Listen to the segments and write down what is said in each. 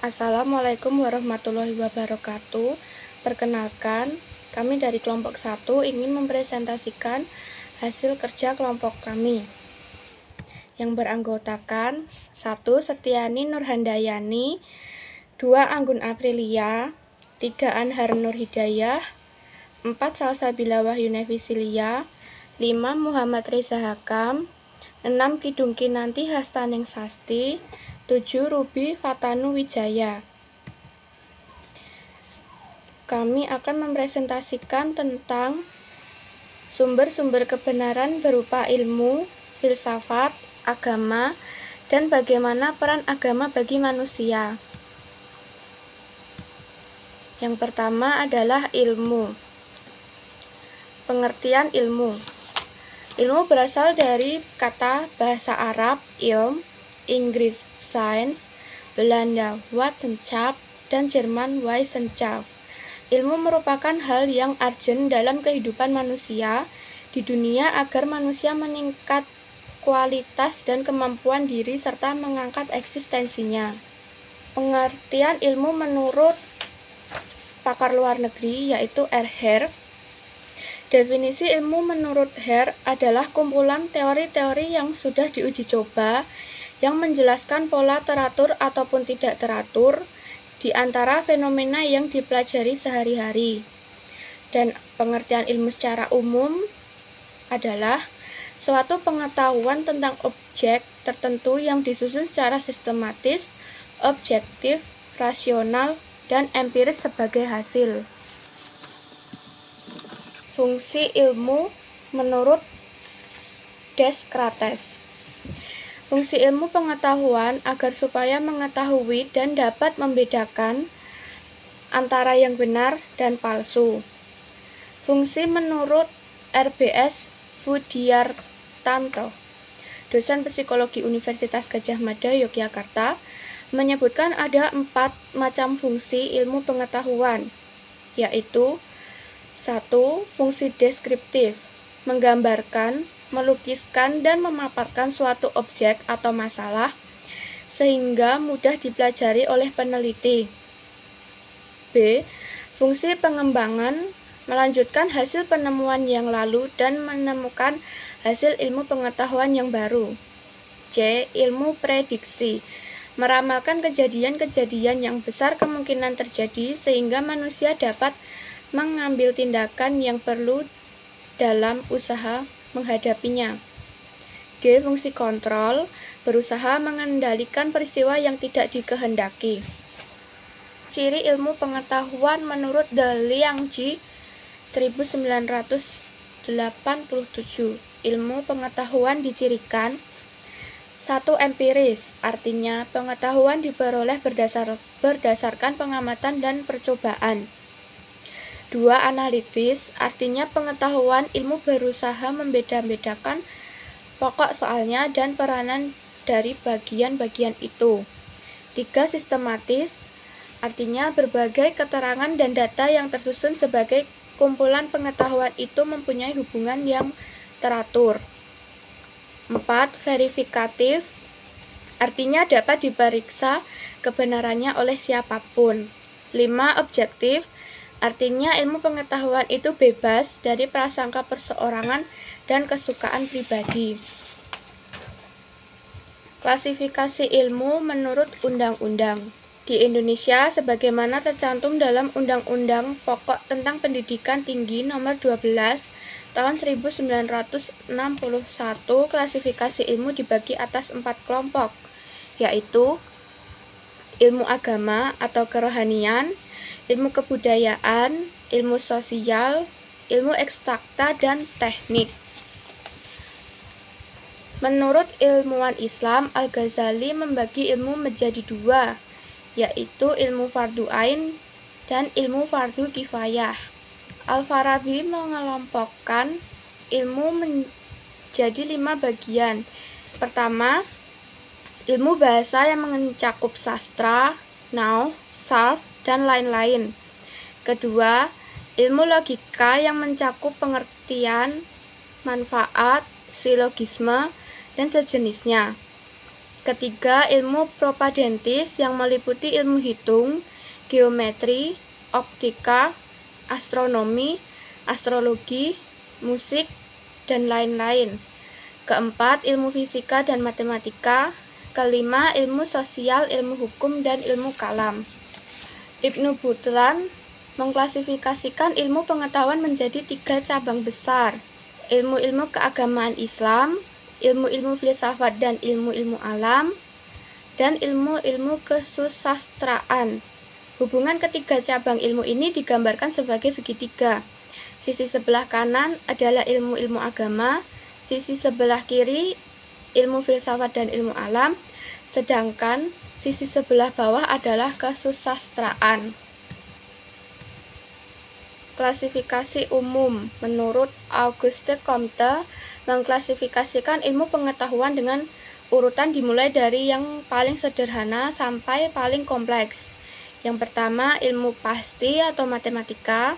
Assalamualaikum warahmatullahi wabarakatuh. Perkenalkan, kami dari kelompok 1 ingin mempresentasikan hasil kerja kelompok kami yang beranggotakan 1. Setiani Nurhandayani, 2. Anggun Aprilia, 3. Anhar Nur Hidayah, 4. Salsabila Wahyuni Fisilia, 5. Muhammad Reza Hakam, 6. Kidung Kinanti Hastaning Sasti, 7. Ruby Fatanu Wijaya. Kami akan mempresentasikan tentang sumber-sumber kebenaran berupa ilmu, filsafat, agama, dan bagaimana peran agama bagi manusia. Yang pertama adalah ilmu. Pengertian ilmu. Ilmu berasal dari kata bahasa Arab ilm, Inggris science, Belanda wetenschap, dan Jerman Wissenschaft. Ilmu merupakan hal yang urgent dalam kehidupan manusia di dunia agar manusia meningkat kualitas dan kemampuan diri serta mengangkat eksistensinya. Pengertian ilmu menurut pakar luar negeri yaitu R. Hare. Definisi ilmu menurut Hare adalah kumpulan teori-teori yang sudah diuji coba yang menjelaskan pola teratur ataupun tidak teratur di antara fenomena yang dipelajari sehari-hari. Dan pengertian ilmu secara umum adalah suatu pengetahuan tentang objek tertentu yang disusun secara sistematis, objektif, rasional, dan empiris sebagai hasil. Fungsi ilmu menurut Descartes. Fungsi ilmu pengetahuan agar supaya mengetahui dan dapat membedakan antara yang benar dan palsu. Fungsi menurut RBS Budiartanto, dosen psikologi Universitas Gadjah Mada, Yogyakarta, menyebutkan ada 4 macam fungsi ilmu pengetahuan, yaitu 1. Fungsi deskriptif, menggambarkan, melukiskan, dan memaparkan suatu objek atau masalah sehingga mudah dipelajari oleh peneliti. B. Fungsi pengembangan, melanjutkan hasil penemuan yang lalu dan menemukan hasil ilmu pengetahuan yang baru. C. Ilmu prediksi, meramalkan kejadian-kejadian yang besar kemungkinan terjadi sehingga manusia dapat mengambil tindakan yang perlu dalam usaha menghadapinya. G. Fungsi kontrol, berusaha mengendalikan peristiwa yang tidak dikehendaki. Ciri ilmu pengetahuan menurut De Liangji 1987. Ilmu pengetahuan dicirikan 1. Empiris, artinya pengetahuan diperoleh berdasarkan pengamatan dan percobaan. 2. Analitis, artinya pengetahuan ilmu berusaha membeda-bedakan pokok soalnya dan peranan dari bagian-bagian itu. 3. Sistematis, artinya berbagai keterangan dan data yang tersusun sebagai kumpulan pengetahuan itu mempunyai hubungan yang teratur. 4. Verifikatif, artinya dapat diperiksa kebenarannya oleh siapapun. 5. Objektif, artinya ilmu pengetahuan itu bebas dari prasangka perseorangan dan kesukaan pribadi. Klasifikasi ilmu menurut undang-undang. Di Indonesia, sebagaimana tercantum dalam Undang-Undang Pokok tentang Pendidikan Tinggi Nomor 12 Tahun 1961, klasifikasi ilmu dibagi atas 4 kelompok, yaitu ilmu agama atau kerohanian, ilmu kebudayaan, ilmu sosial, ilmu eksakta, dan teknik. Menurut ilmuwan Islam, Al-Ghazali membagi ilmu menjadi 2, yaitu ilmu fardu ain dan ilmu fardu kifayah. Al-Farabi mengelompokkan ilmu menjadi 5 bagian. Pertama, ilmu bahasa yang mencakup sastra, nahwu, sarf, dan lain-lain. Kedua, ilmu logika yang mencakup pengertian, manfaat, silogisme, dan sejenisnya. Ketiga, ilmu propadentis yang meliputi ilmu hitung, geometri, optika, astronomi, astrologi, musik, dan lain-lain. Keempat, ilmu fisika dan matematika. Kelima, ilmu sosial, ilmu hukum, dan ilmu kalam. Ibnu Battuta mengklasifikasikan ilmu pengetahuan menjadi 3 cabang besar: ilmu-ilmu keagamaan Islam, ilmu-ilmu filsafat dan ilmu-ilmu alam, dan ilmu-ilmu kesusastraan. Hubungan ketiga cabang ilmu ini digambarkan sebagai segitiga. Sisi sebelah kanan adalah ilmu-ilmu agama, sisi sebelah kiri ilmu filsafat dan ilmu alam, sedangkan sisi sebelah bawah adalah kesusastraan. Klasifikasi umum menurut Auguste Comte mengklasifikasikan ilmu pengetahuan dengan urutan dimulai dari yang paling sederhana sampai paling kompleks. Yang pertama, ilmu pasti atau matematika,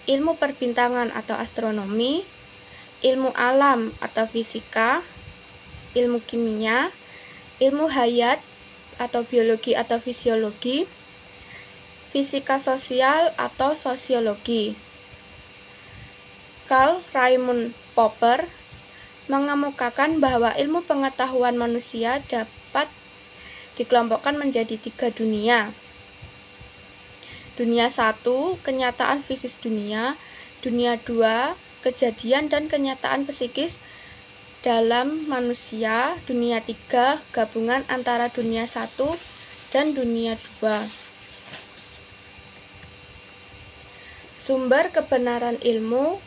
ilmu perbintangan atau astronomi, ilmu alam atau fisika, ilmu kimia, ilmu hayat atau biologi atau fisiologi, fisika sosial atau sosiologi. Karl Raimund Popper mengemukakan bahwa ilmu pengetahuan manusia dapat dikelompokkan menjadi 3 dunia. Dunia 1, kenyataan fisik dunia. Dunia 2, kejadian dan kenyataan psikis dalam manusia. Dunia 3, gabungan antara dunia 1 dan dunia 2. Sumber kebenaran ilmu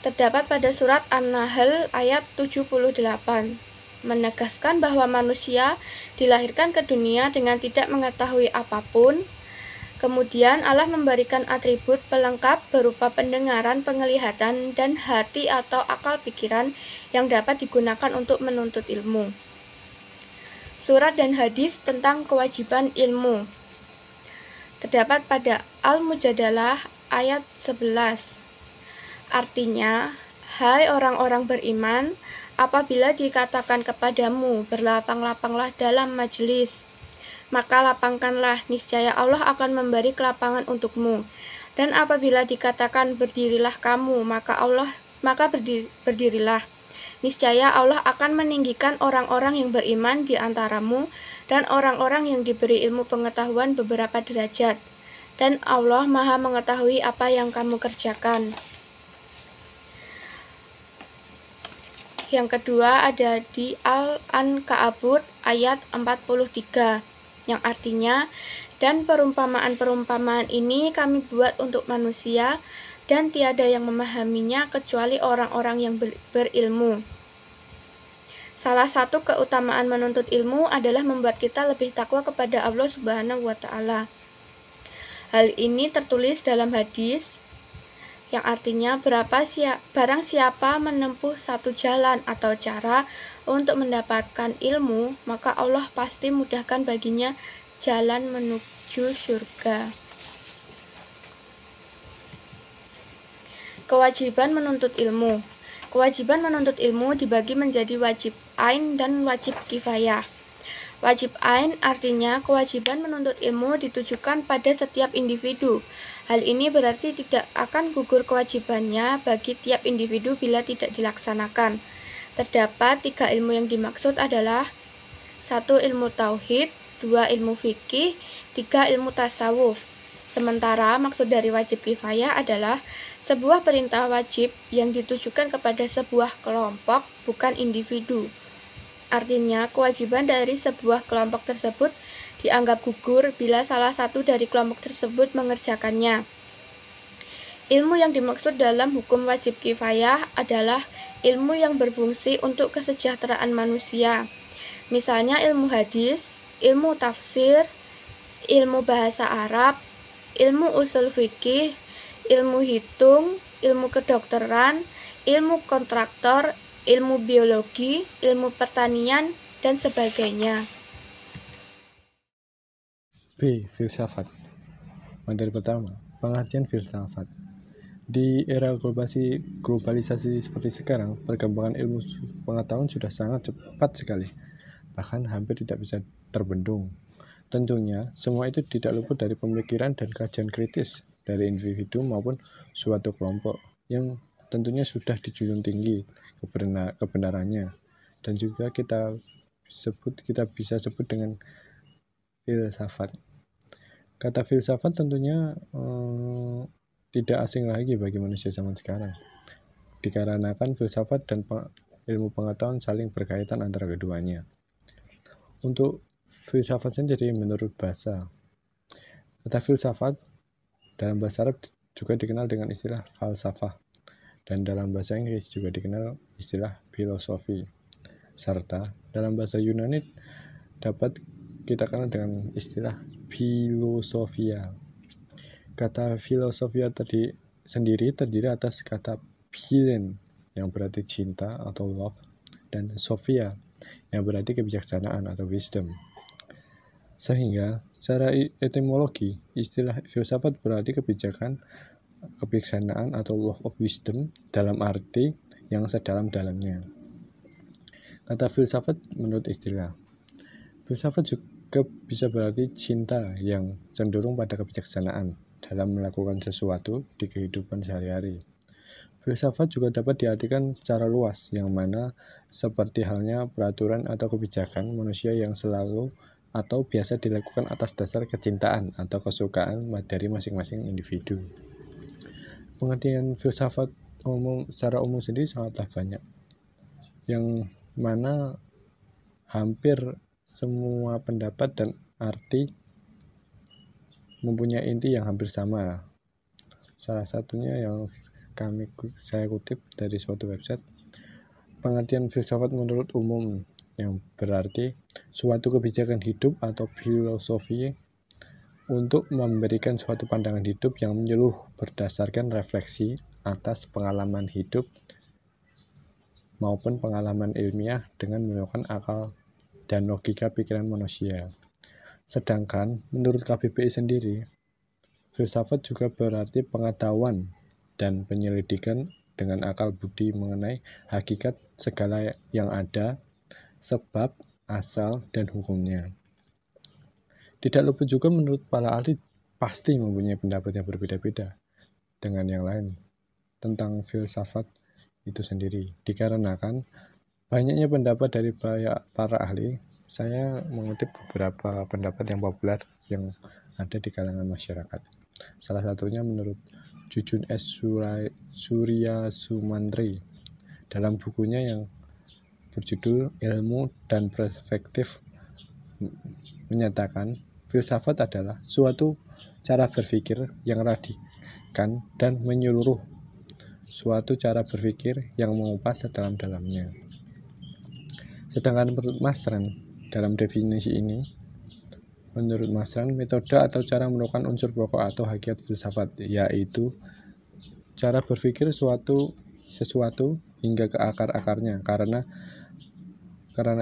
terdapat pada surat An-Nahl ayat 78, menegaskan bahwa manusia dilahirkan ke dunia dengan tidak mengetahui apapun. Kemudian Allah memberikan atribut pelengkap berupa pendengaran, penglihatan, dan hati atau akal pikiran yang dapat digunakan untuk menuntut ilmu. Surat dan hadis tentang kewajiban ilmu terdapat pada Al-Mujadalah ayat 11. Artinya, hai orang-orang beriman, apabila dikatakan kepadamu, berlapang-lapanglah dalam majelis, maka lapangkanlah, niscaya Allah akan memberi kelapangan untukmu. Dan apabila dikatakan berdirilah kamu, maka berdirilah. Niscaya Allah akan meninggikan orang-orang yang beriman di antaramu dan orang-orang yang diberi ilmu pengetahuan beberapa derajat. Dan Allah Maha mengetahui apa yang kamu kerjakan. Yang kedua ada di Al-Ankabut ayat 43, yang artinya, dan perumpamaan-perumpamaan ini kami buat untuk manusia, dan tiada yang memahaminya kecuali orang-orang yang berilmu. Salah satu keutamaan menuntut ilmu adalah membuat kita lebih takwa kepada Allah Subhanahu wa Ta'ala. Hal ini tertulis dalam hadis yang artinya barang siapa menempuh satu jalan atau cara untuk mendapatkan ilmu, maka Allah pasti mudahkan baginya jalan menuju surga. Kewajiban menuntut ilmu. Kewajiban menuntut ilmu dibagi menjadi wajib ain dan wajib kifayah. Wajib ain artinya kewajiban menuntut ilmu ditujukan pada setiap individu. Hal ini berarti tidak akan gugur kewajibannya bagi tiap individu bila tidak dilaksanakan. Terdapat 3 ilmu yang dimaksud adalah 1. Ilmu tauhid, 2. Ilmu fikih, 3. Ilmu tasawuf. Sementara maksud dari wajib kifayah adalah sebuah perintah wajib yang ditujukan kepada sebuah kelompok, bukan individu. Artinya, kewajiban dari sebuah kelompok tersebut dianggap gugur bila salah satu dari kelompok tersebut mengerjakannya. Ilmu yang dimaksud dalam hukum wajib kifayah adalah ilmu yang berfungsi untuk kesejahteraan manusia. Misalnya ilmu hadis, ilmu tafsir, ilmu bahasa Arab, ilmu usul fikih, ilmu hitung, ilmu kedokteran, ilmu kontraktor, ilmu biologi, ilmu pertanian, dan sebagainya. B. Filsafat. Materi pertama, pengertian filsafat. Di era globalisasi seperti sekarang, perkembangan ilmu pengetahuan sudah sangat cepat sekali. bahkan hampir tidak bisa terbendung. Tentunya, semua itu tidak luput dari pemikiran dan kajian kritis dari individu maupun suatu kelompok yang tentunya sudah dijunjung tinggi kebenarannya, dan juga kita bisa sebut dengan filsafat. Kata filsafat tentunya tidak asing lagi bagi manusia zaman sekarang, dikarenakan filsafat dan ilmu pengetahuan saling berkaitan antara keduanya. Untuk filsafat sendiri menurut bahasa, kata filsafat dalam bahasa Arab juga dikenal dengan istilah falsafah, dan dalam bahasa Inggris juga dikenal istilah filosofi, serta dalam bahasa Yunani dapat kita kenal dengan istilah filosofia. Kata filosofia tadi sendiri terdiri atas kata philen yang berarti cinta atau love, dan sophia yang berarti kebijaksanaan atau wisdom. Sehingga secara etimologi, istilah filsafat berarti kebijaksanaan atau love of wisdom dalam arti yang sedalam-dalamnya. Kata filsafat menurut istilah, filsafat juga bisa berarti cinta yang cenderung pada kebijaksanaan dalam melakukan sesuatu di kehidupan sehari-hari. Filsafat juga dapat diartikan secara luas, yang mana seperti halnya peraturan atau kebijakan manusia yang selalu atau biasa dilakukan atas dasar kecintaan atau kesukaan dari masing-masing individu. Pengertian filsafat secara umum sendiri sangatlah banyak, yang mana hampir semua pendapat dan arti mempunyai inti yang hampir sama. Salah satunya yang saya kutip dari suatu website, pengertian filsafat menurut umum yang berarti suatu kebijakan hidup atau filosofi untuk memberikan suatu pandangan hidup yang menyeluruh berdasarkan refleksi atas pengalaman hidup maupun pengalaman ilmiah dengan menggunakan akal dan logika pikiran manusia. Sedangkan menurut KBBI sendiri, filsafat juga berarti pengetahuan dan penyelidikan dengan akal budi mengenai hakikat segala yang ada, sebab, asal, dan hukumnya. Tidak luput juga menurut para ahli pasti mempunyai pendapat yang berbeda-beda dengan yang lain tentang filsafat itu sendiri. Dikarenakan banyaknya pendapat dari para ahli, saya mengutip beberapa pendapat yang populer yang ada di kalangan masyarakat. Salah satunya menurut Jujun S. Surya Sumantri dalam bukunya yang berjudul Ilmu dan Perspektif menyatakan filsafat adalah suatu cara berpikir yang radikan dan menyeluruh, suatu cara berpikir yang mengupas sedalam-dalamnya. Sedangkan menurut Masran, dalam definisi ini, menurut Masran, metode atau cara menemukan unsur pokok atau hakikat filsafat, yaitu cara berpikir sesuatu hingga ke akar-akarnya, karena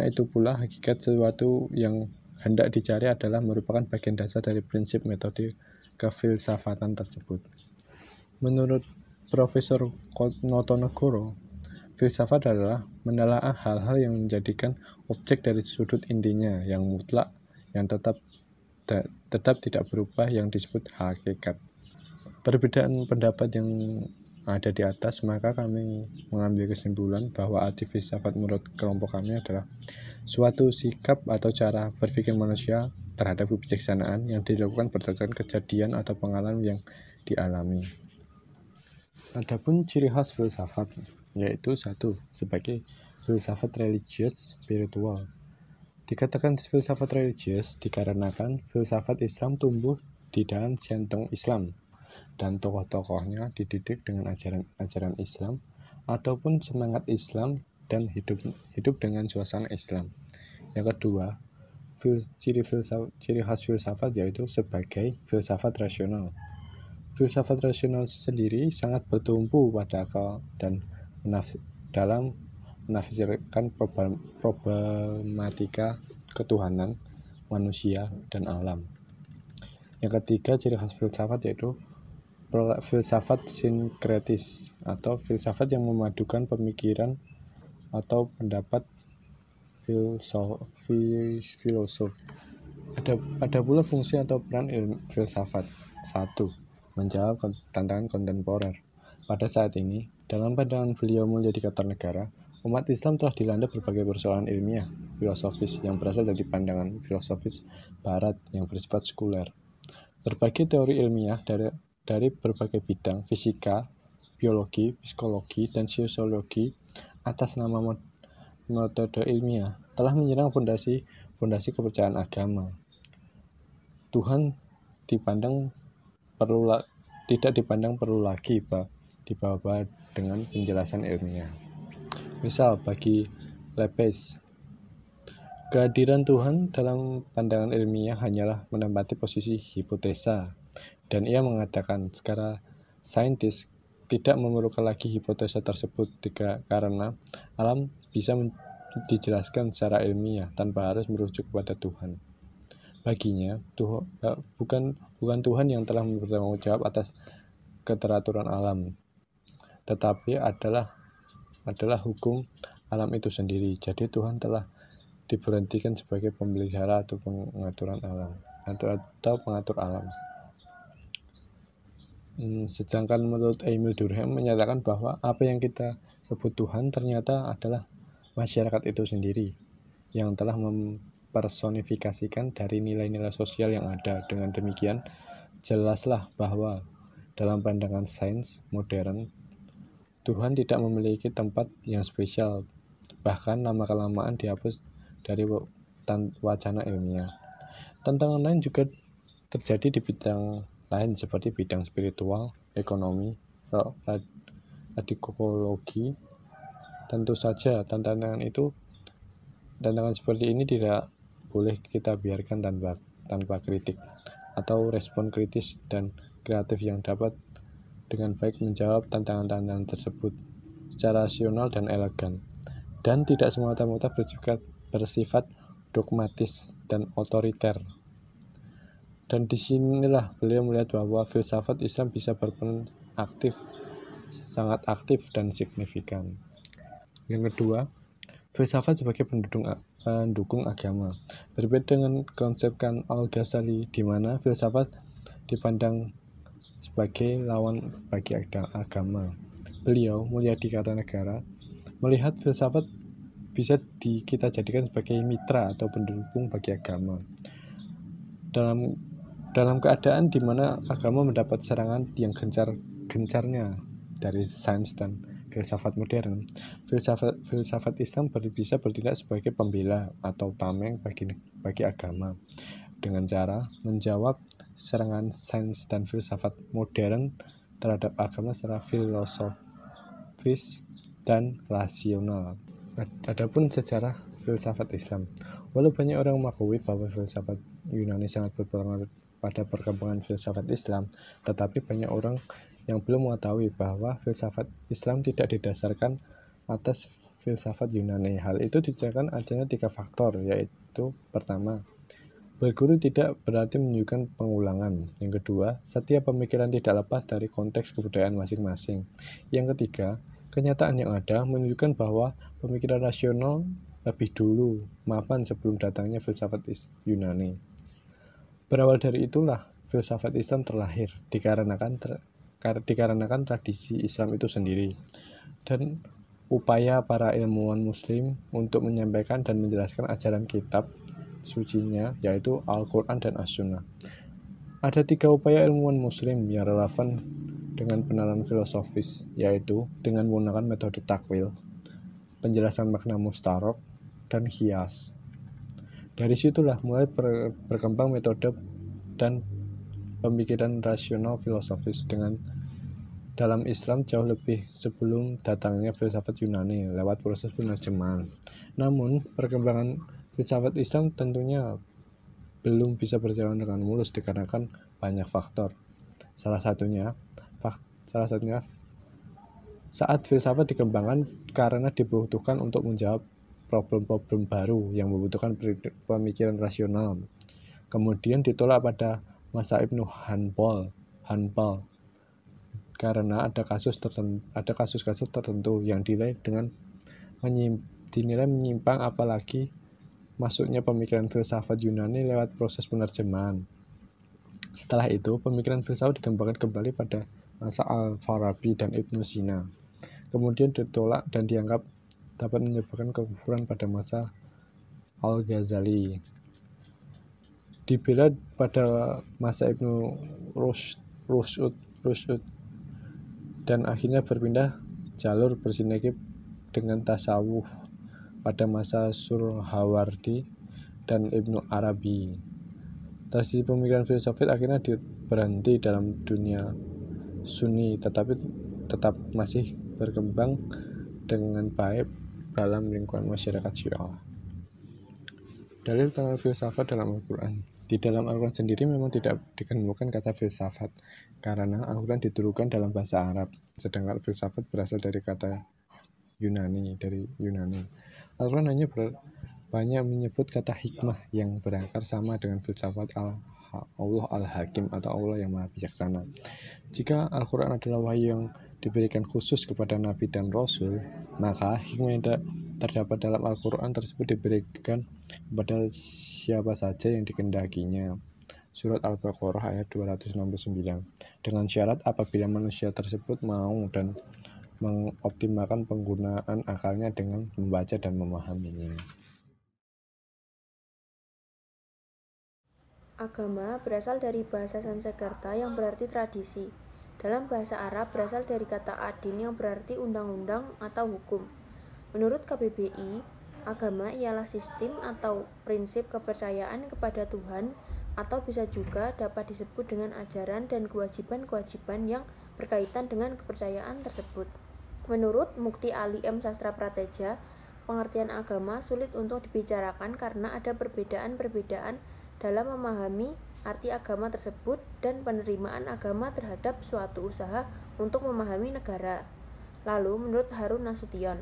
itu pula hakikat sesuatu yang hendak dicari adalah merupakan bagian dasar dari prinsip metode kefilsafatan tersebut. Menurut Profesor Notonegoro, filsafat adalah menelaah hal-hal yang menjadikan objek dari sudut intinya yang mutlak, yang tetap tidak berubah, yang disebut hakikat. Perbedaan pendapat yang ada di atas, maka kami mengambil kesimpulan bahwa arti filsafat menurut kelompok kami adalah suatu sikap atau cara berpikir manusia terhadap kebijaksanaan yang dilakukan berdasarkan kejadian atau pengalaman yang dialami. Adapun ciri khas filsafat, yaitu satu, sebagai filsafat religius spiritual. Dikatakan filsafat religius dikarenakan filsafat Islam tumbuh di dalam jantung Islam, dan tokoh-tokohnya dididik dengan ajaran Islam ataupun semangat Islam dan hidup dengan suasana Islam. Yang kedua, ciri khas filsafat yaitu sebagai filsafat rasional. Filsafat rasional sendiri sangat bertumpu pada akal dan dalam menafsirkan problematika ketuhanan, manusia, dan alam. Yang ketiga, ciri khas filsafat yaitu filsafat sinkretis atau filsafat yang memadukan pemikiran atau pendapat filosof. Ada pula fungsi atau peran filsafat. 1. Menjawab tantangan kontemporer. Pada saat ini, dalam pandangan beliau mulia diktator negara, umat Islam telah dilanda berbagai persoalan ilmiah, filosofis yang berasal dari pandangan filosofis Barat yang bersifat sekuler. Berbagai teori ilmiah dari berbagai bidang, fisika, biologi, psikologi, dan sosiologi atas nama metode ilmiah telah menyerang fondasi kepercayaan agama. Tuhan tidak dipandang perlu lagi dibawa dengan penjelasan ilmiah. Misal bagi Lepes, kehadiran Tuhan dalam pandangan ilmiah hanyalah menempati posisi hipotesa, dan ia mengatakan secara saintis tidak memerlukan lagi hipotesa tersebut karena alam bisa dijelaskan secara ilmiah tanpa harus merujuk kepada Tuhan. Baginya, bukan Tuhan yang telah bertanggung jawab atas keteraturan alam, tetapi adalah hukum alam itu sendiri. Jadi Tuhan telah diberhentikan sebagai pemelihara atau pengatur alam. Sedangkan menurut Emil Durkheim menyatakan bahwa apa yang kita sebut Tuhan ternyata adalah masyarakat itu sendiri yang telah mempersonifikasikan dari nilai-nilai sosial yang ada. Dengan demikian, jelaslah bahwa dalam pandangan sains modern, Tuhan tidak memiliki tempat yang spesial, bahkan lama-kelamaan dihapus dari wacana ilmiah. Tantangan lain juga terjadi di bidang lain seperti bidang spiritual, ekonomi, radikologi. Tentu saja tantangan seperti ini tidak boleh kita biarkan tanpa kritik atau respon kritis dan kreatif yang dapat dengan baik menjawab tantangan-tantangan tersebut secara rasional dan elegan, dan tidak semata-mata bersifat dogmatis dan otoriter. Dan disinilah beliau melihat bahwa filsafat Islam bisa berperan sangat aktif dan signifikan. Yang kedua, filsafat sebagai pendukung agama. Berbeda dengan konsep Al-Ghazali di mana filsafat dipandang sebagai lawan bagi agama. Beliau, mulia diktator melihat filsafat bisa kita jadikan sebagai mitra atau pendukung bagi agama. Dalam keadaan di mana agama mendapat serangan yang gencarnya dari sains dan filsafat modern, filsafat Islam bisa bertindak sebagai pembela atau tameng bagi agama dengan cara menjawab serangan sains dan filsafat modern terhadap agama secara filosofis dan rasional. Adapun sejarah filsafat Islam, walau banyak orang mengakui bahwa filsafat Yunani sangat berpengaruh pada perkembangan filsafat Islam, tetapi banyak orang yang belum mengetahui bahwa filsafat Islam tidak didasarkan atas filsafat Yunani. Hal itu didasarkan adanya 3 faktor, yaitu pertama, berguru tidak berarti menunjukkan pengulangan. Yang kedua, setiap pemikiran tidak lepas dari konteks kebudayaan masing-masing. Yang ketiga, kenyataan yang ada menunjukkan bahwa pemikiran rasional lebih dulu mapan sebelum datangnya filsafat Yunani. Berawal dari itulah filsafat Islam terlahir dikarenakan tradisi Islam itu sendiri dan upaya para ilmuwan muslim untuk menyampaikan dan menjelaskan ajaran kitab sucinya, yaitu Al-Quran dan As-Sunnah. Ada 3 upaya ilmuwan muslim yang relevan dengan penerapan filosofis, yaitu dengan menggunakan metode takwil, penjelasan makna mustarok, dan qiyas. Dari situlah mulai berkembang metode dan pemikiran rasional filosofis dalam Islam jauh lebih sebelum datangnya filsafat Yunani lewat proses penerjemahan. Namun, perkembangan filsafat Islam tentunya belum bisa berjalan dengan mulus dikarenakan banyak faktor. Salah satunya saat filsafat dikembangkan karena dibutuhkan untuk menjawab problem-problem baru yang membutuhkan pemikiran rasional. Kemudian ditolak pada masa Ibnu Hanbal karena ada kasus-kasus tertentu yang dinilai dinilai menyimpang, apalagi masuknya pemikiran filsafat Yunani lewat proses penerjemahan. Setelah itu, pemikiran filsafat dikembangkan kembali pada masa Al-Farabi dan Ibnu Sina. Kemudian ditolak dan dianggap dapat menyebabkan kekufuran pada masa Al-Ghazali. Dibela pada masa Ibnu Rushd dan akhirnya berpindah jalur bersinergi dengan tasawuf pada masa Surhawardi dan Ibnu Arabi. Tradisi pemikiran filsafat akhirnya berhenti dalam dunia Sunni, tetapi tetap masih berkembang dengan baik dalam lingkungan masyarakat Syiah. Dalil tentang filsafat dalam Al-Quran. Di dalam Al-Quran sendiri memang tidak dikemukakan kata filsafat, karena Al-Quran dituturkan dalam bahasa Arab, sedangkan filsafat berasal dari kata Yunani. Al-Quran hanya banyak menyebut kata hikmah yang berakar sama dengan filsafat Allah Al-Hakim atau Allah yang Maha Bijaksana. Jika Al-Quran adalah wahyu yang diberikan khusus kepada Nabi dan Rasul, maka hikmah yang terdapat dalam Al-Quran tersebut diberikan kepada siapa saja yang dikehendakinya. Surat Al-Baqarah ayat 269. Dengan syarat apabila manusia tersebut mau dan mengoptimalkan penggunaan akalnya dengan membaca dan memahaminya. Agama berasal dari bahasa Sanskerta yang berarti tradisi. Dalam bahasa Arab berasal dari kata adin yang berarti undang-undang atau hukum. Menurut KBBI, agama ialah sistem atau prinsip kepercayaan kepada Tuhan, atau bisa juga dapat disebut dengan ajaran dan kewajiban-kewajiban yang berkaitan dengan kepercayaan tersebut. Menurut Mukti Ali M. Sastra Prateja, pengertian agama sulit untuk dibicarakan karena ada perbedaan-perbedaan dalam memahami arti agama tersebut dan penerimaan agama terhadap suatu usaha untuk memahami negara. Lalu menurut Harun Nasution,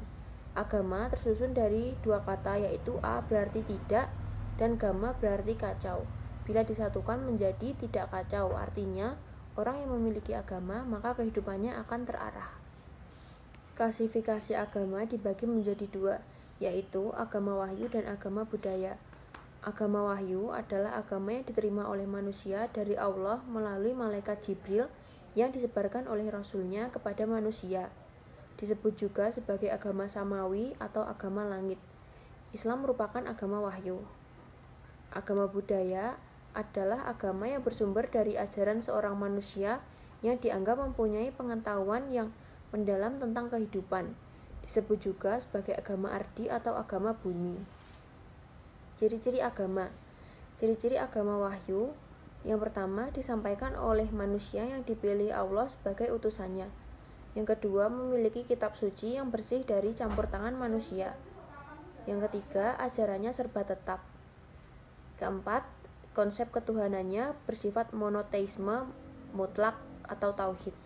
agama tersusun dari dua kata, yaitu a berarti tidak dan gama berarti kacau. Bila disatukan menjadi tidak kacau, artinya orang yang memiliki agama maka kehidupannya akan terarah. Klasifikasi agama dibagi menjadi dua, yaitu agama wahyu dan agama budaya. Agama wahyu adalah agama yang diterima oleh manusia dari Allah melalui malaikat Jibril yang disebarkan oleh Rasulnya kepada manusia. Disebut juga sebagai agama samawi atau agama langit. Islam merupakan agama wahyu. Agama budaya adalah agama yang bersumber dari ajaran seorang manusia yang dianggap mempunyai pengetahuan yang mendalam tentang kehidupan. Disebut juga sebagai agama ardi atau agama bumi. Ciri-ciri agama. Ciri-ciri agama wahyu. Yang pertama, disampaikan oleh manusia yang dipilih Allah sebagai utusannya. Yang kedua, memiliki kitab suci yang bersih dari campur tangan manusia. Yang ketiga, ajarannya serba tetap. Keempat, konsep ketuhanannya bersifat monoteisme mutlak atau tauhid.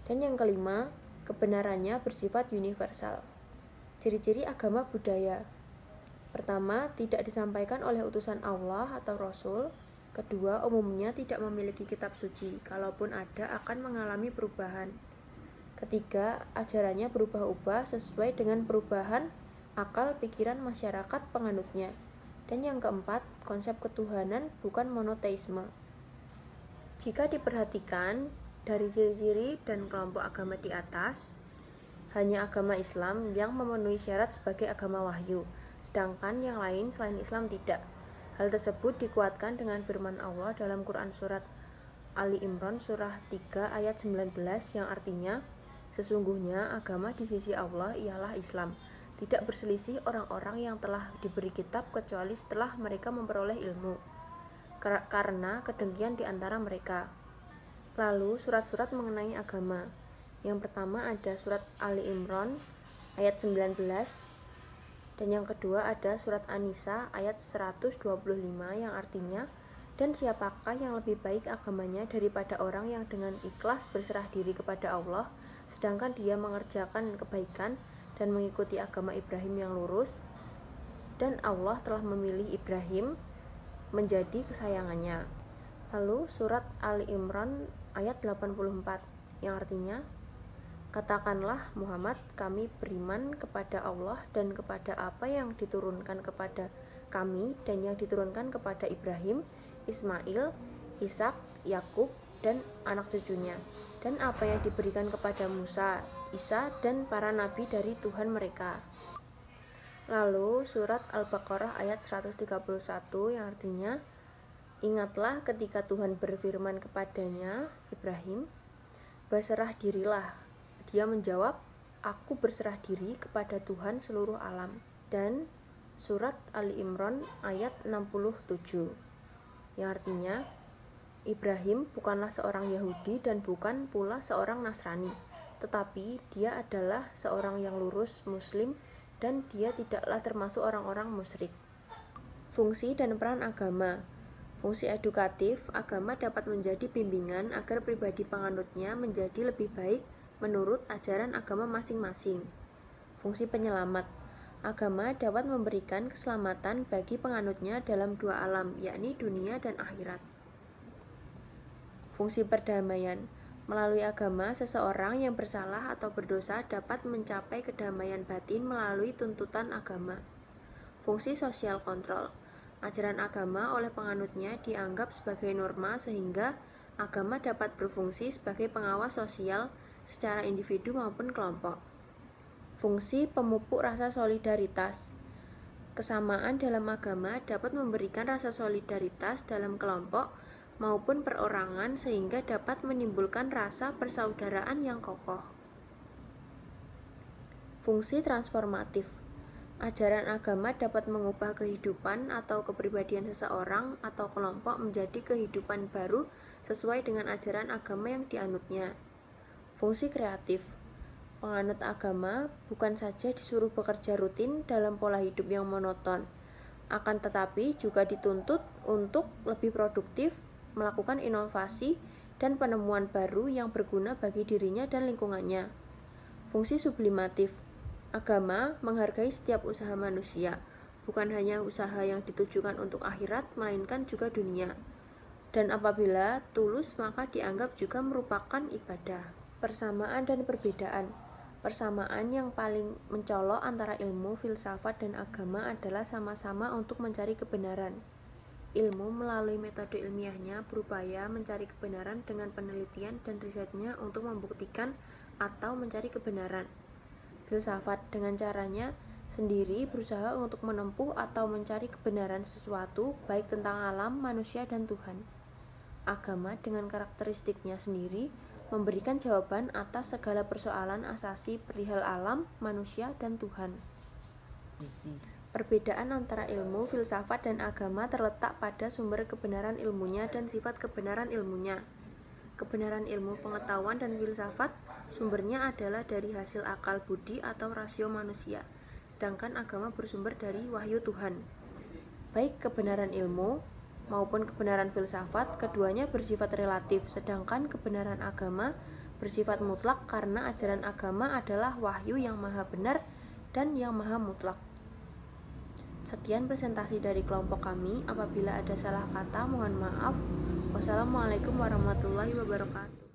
Dan yang kelima, kebenarannya bersifat universal. Ciri-ciri agama budaya. Pertama, tidak disampaikan oleh utusan Allah atau Rasul. Kedua, umumnya tidak memiliki kitab suci. Kalaupun ada, akan mengalami perubahan. Ketiga, ajarannya berubah-ubah sesuai dengan perubahan akal pikiran masyarakat penganutnya. Dan yang keempat, konsep ketuhanan bukan monoteisme. Jika diperhatikan dari ciri-ciri dan kelompok agama di atas, hanya agama Islam yang memenuhi syarat sebagai agama wahyu, sedangkan yang lain selain Islam tidak. Hal tersebut dikuatkan dengan firman Allah dalam Quran surat Ali Imran surah 3 ayat 19 yang artinya, sesungguhnya agama di sisi Allah ialah Islam. Tidak berselisih orang-orang yang telah diberi kitab kecuali setelah mereka memperoleh ilmu, karena kedengkian di antara mereka. Lalu surat-surat mengenai agama. Yang pertama ada surat Ali Imran ayat 19. Dan yang kedua ada surat An-Nisa ayat 125 yang artinya, dan siapakah yang lebih baik agamanya daripada orang yang dengan ikhlas berserah diri kepada Allah, sedangkan dia mengerjakan kebaikan dan mengikuti agama Ibrahim yang lurus, dan Allah telah memilih Ibrahim menjadi kesayangannya. Lalu surat Ali Imran ayat 84 yang artinya, Katakanlah Muhammad, kami beriman kepada Allah dan kepada apa yang diturunkan kepada kami dan yang diturunkan kepada Ibrahim, Ismail, Ishak, Yakub, dan anak cucunya, dan apa yang diberikan kepada Musa, Isa, dan para nabi dari Tuhan mereka. Lalu surat Al-Baqarah ayat 131 yang artinya, ingatlah ketika Tuhan berfirman kepadanya, Ibrahim, berserah dirilah. Dia menjawab, aku berserah diri kepada Tuhan seluruh alam. Dan surat Ali Imran ayat 67 yang artinya, Ibrahim bukanlah seorang Yahudi dan bukan pula seorang Nasrani, tetapi dia adalah seorang yang lurus Muslim dan dia tidaklah termasuk orang-orang musyrik. Fungsi dan peran agama. Fungsi edukatif, agama dapat menjadi bimbingan agar pribadi penganutnya menjadi lebih baik menurut ajaran agama masing-masing. Fungsi penyelamat. Agama dapat memberikan keselamatan bagi penganutnya dalam dua alam, yakni dunia dan akhirat. Fungsi perdamaian. Melalui agama, seseorang yang bersalah atau berdosa dapat mencapai kedamaian batin melalui tuntutan agama. Fungsi sosial kontrol. Ajaran agama oleh penganutnya dianggap sebagai norma sehingga agama dapat berfungsi sebagai pengawas sosial secara individu maupun kelompok. Fungsi pemupuk rasa solidaritas. Kesamaan dalam agama dapat memberikan rasa solidaritas dalam kelompok maupun perorangan sehingga dapat menimbulkan rasa persaudaraan yang kokoh. Fungsi transformatif. Ajaran agama dapat mengubah kehidupan atau kepribadian seseorang atau kelompok menjadi kehidupan baru sesuai dengan ajaran agama yang dianutnya. Fungsi kreatif. Penganut agama bukan saja disuruh bekerja rutin dalam pola hidup yang monoton, akan tetapi juga dituntut untuk lebih produktif, melakukan inovasi dan penemuan baru yang berguna bagi dirinya dan lingkungannya. Fungsi sublimatif. Agama menghargai setiap usaha manusia, bukan hanya usaha yang ditujukan untuk akhirat, melainkan juga dunia. Dan apabila tulus, maka dianggap juga merupakan ibadah. Persamaan dan perbedaan. Persamaan yang paling mencolok antara ilmu, filsafat, dan agama adalah sama-sama untuk mencari kebenaran. Ilmu melalui metode ilmiahnya berupaya mencari kebenaran dengan penelitian dan risetnya untuk membuktikan atau mencari kebenaran. Filsafat dengan caranya sendiri berusaha untuk menempuh atau mencari kebenaran sesuatu, baik tentang alam, manusia, dan Tuhan. Agama dengan karakteristiknya sendiri memberikan jawaban atas segala persoalan asasi perihal alam, manusia, dan Tuhan. Perbedaan antara ilmu, filsafat, dan agama terletak pada sumber kebenaran ilmunya dan sifat kebenaran ilmunya. Kebenaran ilmu pengetahuan dan filsafat sumbernya adalah dari hasil akal budi atau rasio manusia, sedangkan agama bersumber dari wahyu Tuhan. Baik kebenaran ilmu maupun kebenaran filsafat, keduanya bersifat relatif, sedangkan kebenaran agama bersifat mutlak karena ajaran agama adalah wahyu yang maha benar dan yang maha mutlak. Sekian presentasi dari kelompok kami. Apabila ada salah kata, mohon maaf. Wassalamualaikum warahmatullahi wabarakatuh.